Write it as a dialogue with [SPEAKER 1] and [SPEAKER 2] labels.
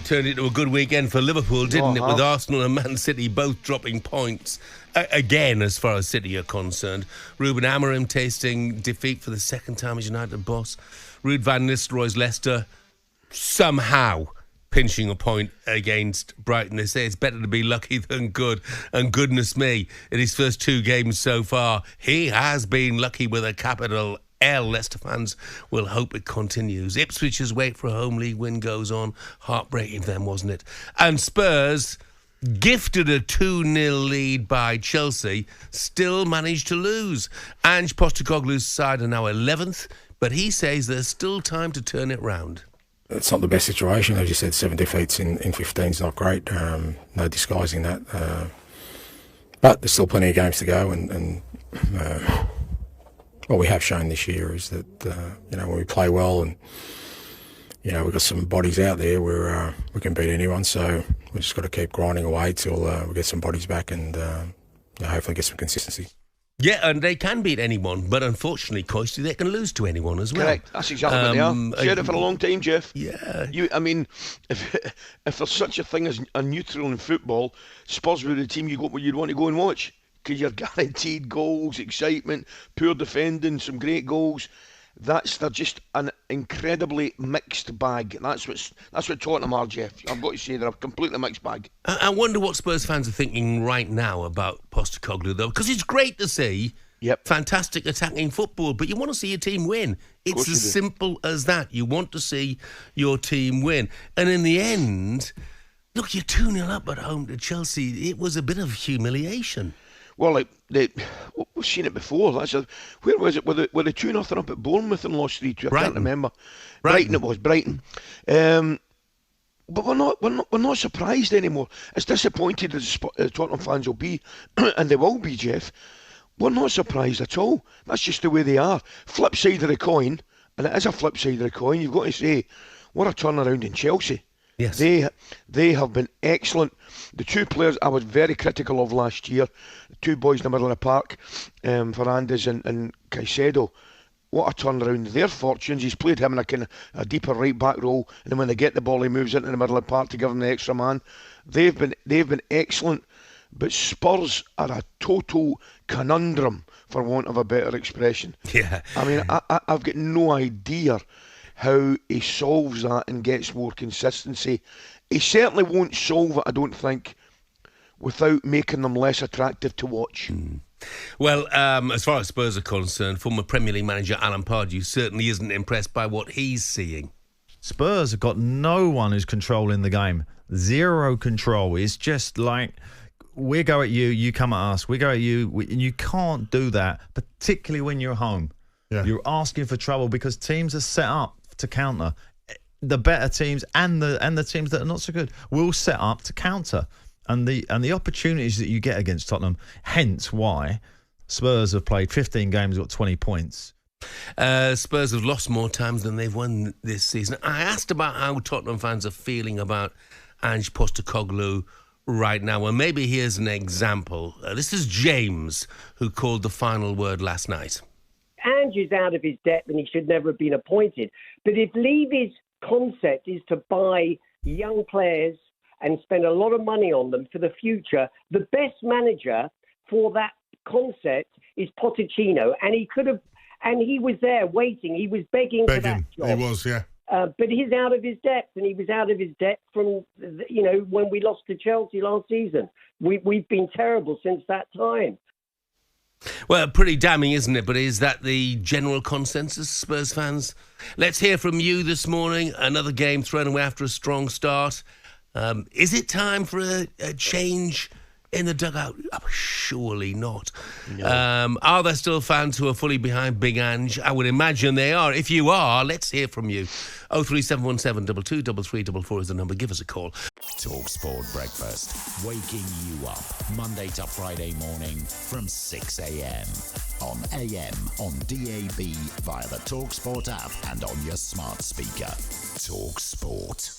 [SPEAKER 1] turned into a good weekend for Liverpool, didn't it? With Arsenal and Man City both dropping points. Again, as far as City are concerned. Ruben Amorim tasting defeat for the second time as United boss. Ruud van Nistelrooy's Leicester somehow pinching a point against Brighton. They say it's better to be lucky than good. And goodness me, in his first 2 games so far, he has been lucky with a capital L. Leicester fans will hope it continues. Ipswich's wait for a home league win goes on. Heartbreaking then, wasn't it? And Spurs, gifted a 2-0 lead by Chelsea, still managed to lose. Ange Postecoglou's side are now 11th, but he says there's still time to turn it round.
[SPEAKER 2] It's not the best situation. As you said, 7 defeats in 15 is not great. No disguising that. But there's still plenty of games to go, and what we have shown this year is that when we play well and we've got some bodies out there where we can beat anyone. So we've just got to keep grinding away till we get some bodies back and hopefully get some consistency.
[SPEAKER 1] Yeah, and they can beat anyone, but unfortunately, Coisty, they can lose to anyone as well.
[SPEAKER 3] Correct. That's exactly what they are. Said it for a long time, Jeff.
[SPEAKER 1] Yeah.
[SPEAKER 3] If there's such a thing as a neutral in football, Spurs were the team you'd want to go and watch, because you're guaranteed goals, excitement, poor defending, some great goals. They're just an incredibly mixed bag. That's what Tottenham are, Jeff. I've got to say, they're a completely mixed bag.
[SPEAKER 1] I wonder what Spurs fans are thinking right now about Postecoglou, though, because it's great to see fantastic attacking football, but you want to see your team win. It's as simple as that. You want to see your team win. And in the end, look, you're 2-0 up at home to Chelsea. It was a bit of humiliation.
[SPEAKER 3] Well, we've seen it before. Where was it? Were they 2-0 up at Bournemouth and lost 3-2? I can't remember. Brighton it was, Brighton. But we're not surprised anymore. As disappointed as Tottenham fans will be, and they will be, Jeff, we're not surprised at all. That's just the way they are. Flip side of the coin, and it is a flip side of the coin, you've got to say, what a turnaround in Chelsea.
[SPEAKER 1] Yes.
[SPEAKER 3] They have been excellent. The 2 players I was very critical of last year, the 2 boys in the middle of the park, Fernandes and Caicedo, what a turnaround. Their fortunes, he's played him in a deeper right back role, and then when they get the ball he moves into the middle of the park to give them the extra man. They've been excellent, but Spurs are a total conundrum, for want of a better expression.
[SPEAKER 1] Yeah.
[SPEAKER 3] I mean, I've got no idea how he solves that and gets more consistency. He certainly won't solve it, I don't think, without making them less attractive to watch.
[SPEAKER 1] Well, as far as Spurs are concerned, former Premier League manager Alan Pardew certainly isn't impressed by what he's seeing.
[SPEAKER 4] Spurs have got no one who's controlling the game. Zero control. It's just like, we go at you, you come at us. We go at you, and you can't do that, particularly when you're home. Yeah. You're asking for trouble because teams are set up to counter. The better teams and the teams that are not so good will set up to counter. And the opportunities that you get against Tottenham, hence why Spurs have played 15 games, got 20 points.
[SPEAKER 1] Spurs have lost more times than they've won this season. I asked about how Tottenham fans are feeling about Ange Postecoglou right now, and maybe here's an example. This is James, who called the final word last night.
[SPEAKER 5] Ange is out of his depth and he should never have been appointed. But if Levy's concept is to buy young players and spend a lot of money on them for the future, the best manager for that concept is Pochettino. And he was there waiting. He was begging for that job.
[SPEAKER 6] He was, yeah.
[SPEAKER 5] But he's out of his depth, and he was out of his depth from, when we lost to Chelsea last season. We've been terrible since that time.
[SPEAKER 1] Well, pretty damning, isn't it? But is that the general consensus, Spurs fans? Let's hear from you this morning. Another game thrown away after a strong start. Is it time for a change in the dugout? Oh, surely not. No. Are there still fans who are fully behind Big Ange? I would imagine they are. If you are, let's hear from you. 03717 223344 is the number. Give us a call.
[SPEAKER 7] talkSPORT Breakfast, waking you up Monday to Friday morning from 6 a.m. on AM, on DAB, via the talkSPORT app and on your smart speaker. talkSPORT.